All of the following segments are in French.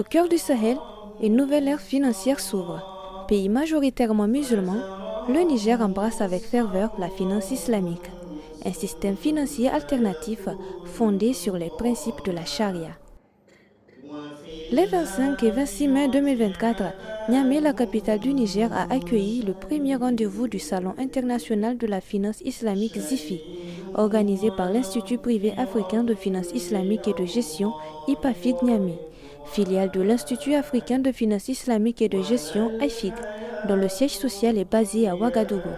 Au cœur du Sahel, une nouvelle ère financière s'ouvre. Pays majoritairement musulman, le Niger embrasse avec ferveur la finance islamique, un système financier alternatif fondé sur les principes de la charia. Les 25 et 26 mai 2024, Niamey, la capitale du Niger, a accueilli le premier rendez-vous du Salon international de la finance islamique ZIFI, organisé par l'Institut privé africain de finance islamique et de gestion IPAFID Niamey, filiale de l'Institut africain de finance islamique et de gestion IFIG, dont le siège social est basé à Ouagadougou.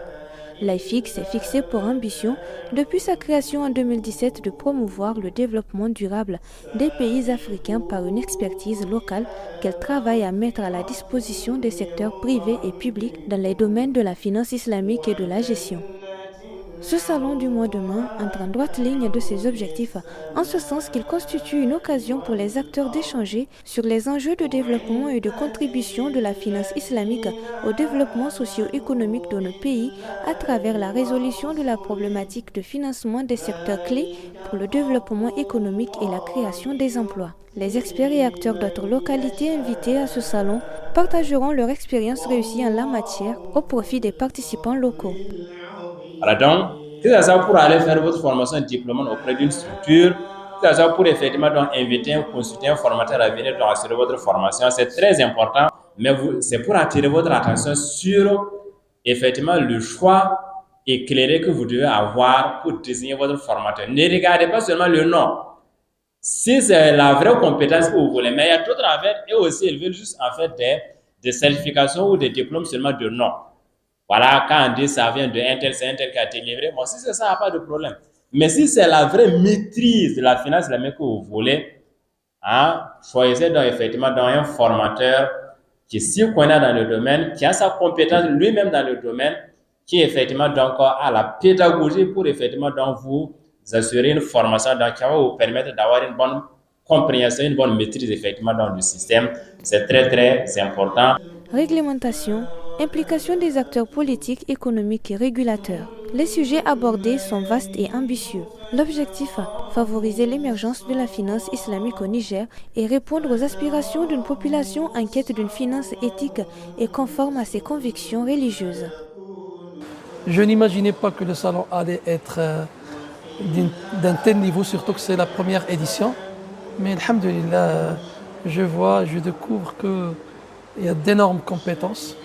L'IFIG s'est fixé pour ambition, depuis sa création en 2017, de promouvoir le développement durable des pays africains par une expertise locale qu'elle travaille à mettre à la disposition des secteurs privés et publics dans les domaines de la finance islamique et de la gestion. Ce salon du mois de mai entre en droite ligne de ses objectifs, en ce sens qu'il constitue une occasion pour les acteurs d'échanger sur les enjeux de développement et de contribution de la finance islamique au développement socio-économique de nos pays à travers la résolution de la problématique de financement des secteurs clés pour le développement économique et la création des emplois. Les experts et acteurs d'autres localités invités à ce salon partageront leur expérience réussie en la matière au profit des participants locaux. Voilà, donc, c'est ça pour aller faire votre formation diplômante auprès d'une structure, c'est ça pour effectivement donc, inviter un consultant, un formateur à venir donc, assurer votre formation. C'est très important, mais c'est pour attirer votre attention sur effectivement le choix éclairé que vous devez avoir pour désigner votre formateur. Ne regardez pas seulement le nom. Si c'est la vraie compétence que vous voulez, mais il y a d'autres affaires et aussi ils veulent juste en fait des certifications ou des diplômes seulement de nom. Voilà, quand on dit ça vient de un tel, c'est un tel qui a été livré. Bon, si c'est ça, il n'y a pas de problème. Mais si c'est la vraie maîtrise de la finance islamique que vous voulez, hein, choisissez donc effectivement dans un formateur qui s'y connaît dans le domaine, qui a sa compétence lui-même dans le domaine, qui effectivement donc a la pédagogie pour effectivement donc vous assurer une formation donc, qui va vous permettre d'avoir une bonne compréhension, une bonne maîtrise effectivement dans le système. C'est très très important. Réglementation, implication des acteurs politiques, économiques et régulateurs. Les sujets abordés sont vastes et ambitieux. L'objectif, favoriser l'émergence de la finance islamique au Niger et répondre aux aspirations d'une population en quête d'une finance éthique et conforme à ses convictions religieuses. Je n'imaginais pas que le salon allait être d'un tel niveau, surtout que c'est la première édition. Mais alhamdoulilah, je découvre qu'il y a d'énormes compétences.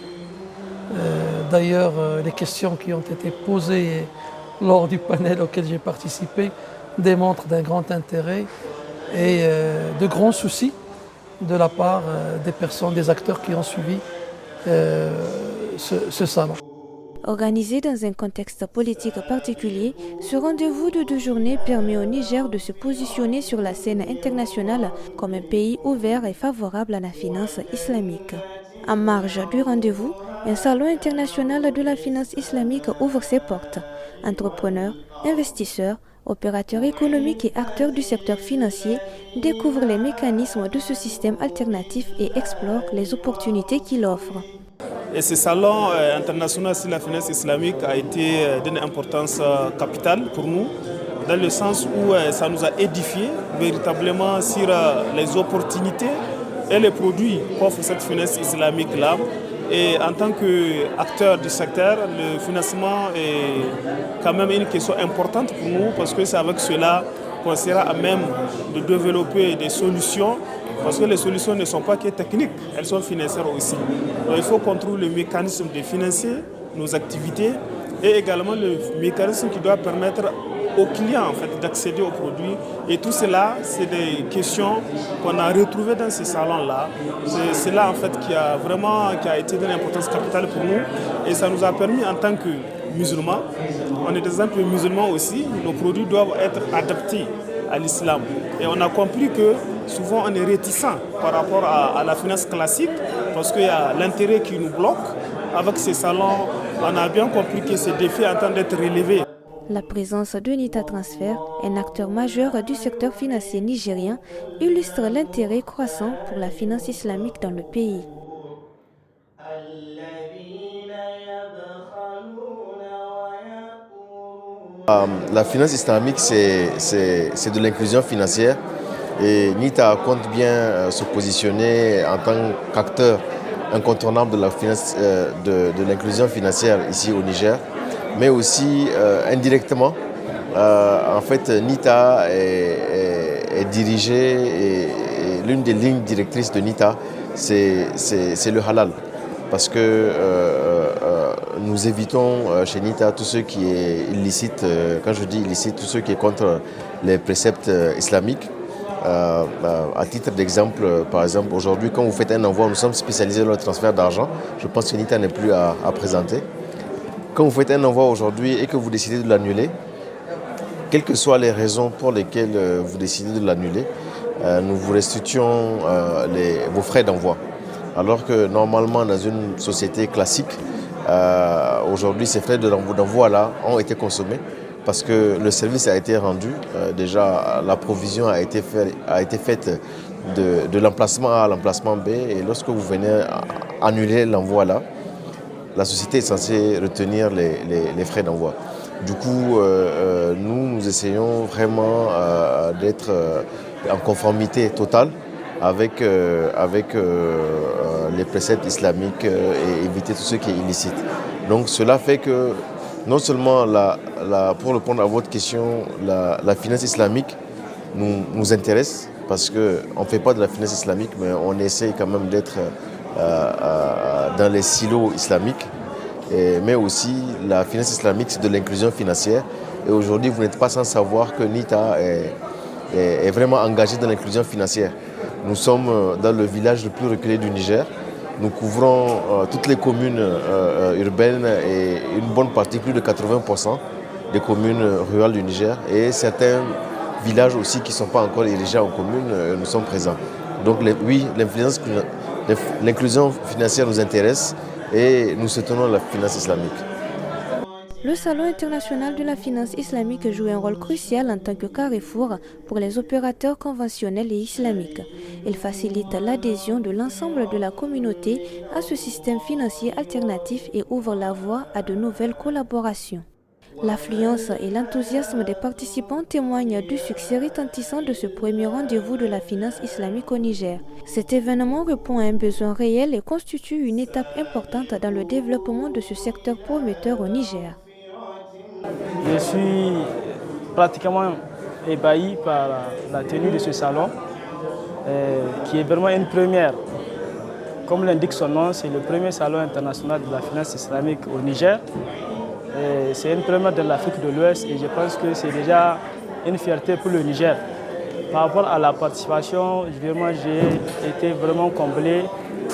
D'ailleurs, les questions qui ont été posées lors du panel auquel j'ai participé démontrent d'un grand intérêt et de grands soucis de la part des personnes, des acteurs qui ont suivi ce salon. Organisé dans un contexte politique particulier, ce rendez-vous de 2 journées permet au Niger de se positionner sur la scène internationale comme un pays ouvert et favorable à la finance islamique. En marge du rendez-vous, un salon international de la finance islamique ouvre ses portes. Entrepreneurs, investisseurs, opérateurs économiques et acteurs du secteur financier découvrent les mécanismes de ce système alternatif et explorent les opportunités qu'il offre. Et ce salon international sur la finance islamique a été d'une importance capitale pour nous, dans le sens où ça nous a édifiés véritablement sur les opportunités et les produits qu'offre cette finance islamique-là. Et en tant qu'acteur du secteur, le financement est quand même une question importante pour nous parce que c'est avec cela qu'on sera à même de développer des solutions parce que les solutions ne sont pas que techniques, elles sont financières aussi. Donc il faut qu'on trouve le mécanisme de financer nos activités et également le mécanisme qui doit permettre aux clients en fait, d'accéder aux produits. Et tout cela, c'est des questions qu'on a retrouvées dans ces salons-là. C'est là en fait qui a été d'une importance capitale pour nous. Et ça nous a permis en tant que musulmans, on est des exemples musulmans aussi, nos produits doivent être adaptés à l'islam. Et on a compris que souvent on est réticent par rapport à la finance classique parce qu'il y a l'intérêt qui nous bloque. Avec ces salons, on a bien compris que ces défis sont en train d'être relevés. La présence d'Unita Transfer, un acteur majeur du secteur financier nigérien, illustre l'intérêt croissant pour la finance islamique dans le pays. La finance islamique, c'est de l'inclusion financière Et NITA compte bien se positionner en tant qu'acteur incontournable de la finance, de l'inclusion financière ici au Niger, mais aussi indirectement. En fait, NITA est dirigée et l'une des lignes directrices de NITA, c'est le halal. Parce que nous évitons chez NITA tout ce qui est illicite, quand je dis illicite, tout ce qui est contre les préceptes islamiques. À titre d'exemple, par exemple, aujourd'hui, quand vous faites un envoi, nous sommes spécialisés dans le transfert d'argent. Je pense que NITA n'est plus à présenter. Quand vous faites un envoi aujourd'hui et que vous décidez de l'annuler, quelles que soient les raisons pour lesquelles vous décidez de l'annuler, nous vous restituons vos frais d'envoi. Alors que normalement, dans une société classique, aujourd'hui, ces frais d'envoi-là ont été consommés parce que le service a été rendu. Déjà, la provision a été faite de l'emplacement A à l'emplacement B. Et lorsque vous venez annuler l'envoi-là, la société est censée retenir les frais d'envoi. Du coup, nous essayons vraiment d'être en conformité totale avec les préceptes islamiques et éviter tout ce qui est illicite. Donc cela fait que non seulement, pour répondre à votre question, la finance islamique nous intéresse parce qu'on ne fait pas de la finance islamique, mais on essaye quand même d'être dans les silos islamiques. Mais aussi, la finance islamique, c'est de l'inclusion financière. Et aujourd'hui, vous n'êtes pas sans savoir que NITA est vraiment engagé dans l'inclusion financière. Nous sommes dans le village le plus reculé du Niger. Nous couvrons toutes les communes urbaines et une bonne partie, plus de 80% des communes rurales du Niger. Et certains villages aussi qui ne sont pas encore érigés en communes, nous sommes présents. Donc oui, l'inclusion financière nous intéresse et nous soutenons la finance islamique. Le Salon international de la finance islamique joue un rôle crucial en tant que carrefour pour les opérateurs conventionnels et islamiques. Il facilite l'adhésion de l'ensemble de la communauté à ce système financier alternatif et ouvre la voie à de nouvelles collaborations. L'affluence et l'enthousiasme des participants témoignent du succès retentissant de ce premier rendez-vous de la finance islamique au Niger. Cet événement répond à un besoin réel et constitue une étape importante dans le développement de ce secteur prometteur au Niger. Je suis pratiquement ébahi par la tenue de ce salon, qui est vraiment une première. Comme l'indique son nom, c'est le premier salon international de la finance islamique au Niger. C'est une première de l'Afrique de l'Ouest et je pense que c'est déjà une fierté pour le Niger. Par rapport à la participation, j'ai été vraiment comblé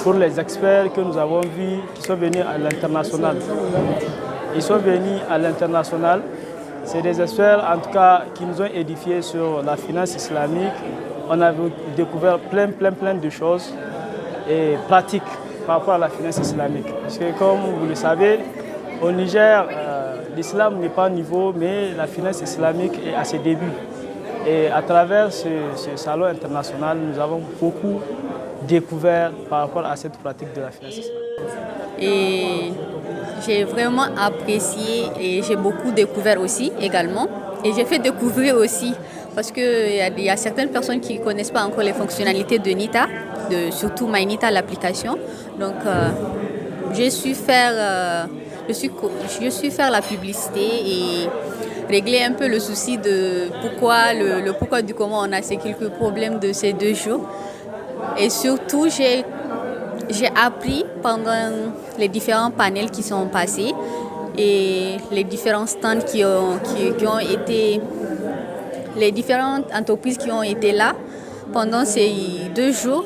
pour les experts que nous avons vus qui sont venus à l'international. Ils sont venus à l'international. C'est des experts en tout cas qui nous ont édifiés sur la finance islamique. On a découvert plein de choses et pratiques par rapport à la finance islamique. Parce que comme vous le savez, au Niger, l'islam n'est pas nouveau, mais la finance islamique est à ses débuts. Et à travers ce salon international, nous avons beaucoup découvert par rapport à cette pratique de la finance islamique. Et j'ai vraiment apprécié et j'ai beaucoup découvert aussi également. Et j'ai fait découvrir aussi, parce qu'il y a certaines personnes qui ne connaissent pas encore les fonctionnalités de NITA, surtout MyNITA, l'application. Donc, je suis faire la publicité et régler un peu le souci de pourquoi du comment on a ces quelques problèmes de ces 2 jours. Et surtout, j'ai appris pendant les différents panels qui sont passés et les différents stands qui ont été, les différentes entreprises qui ont été là pendant ces 2 jours.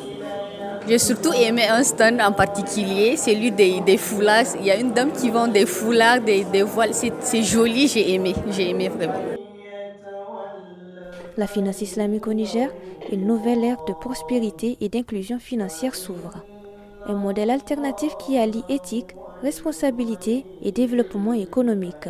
J'ai surtout aimé un stand en particulier, celui des foulards. Il y a une dame qui vend des foulards, des voiles. C'est joli, j'ai aimé vraiment. La finance islamique au Niger, une nouvelle ère de prospérité et d'inclusion financière s'ouvre. Un modèle alternatif qui allie éthique, responsabilité et développement économique.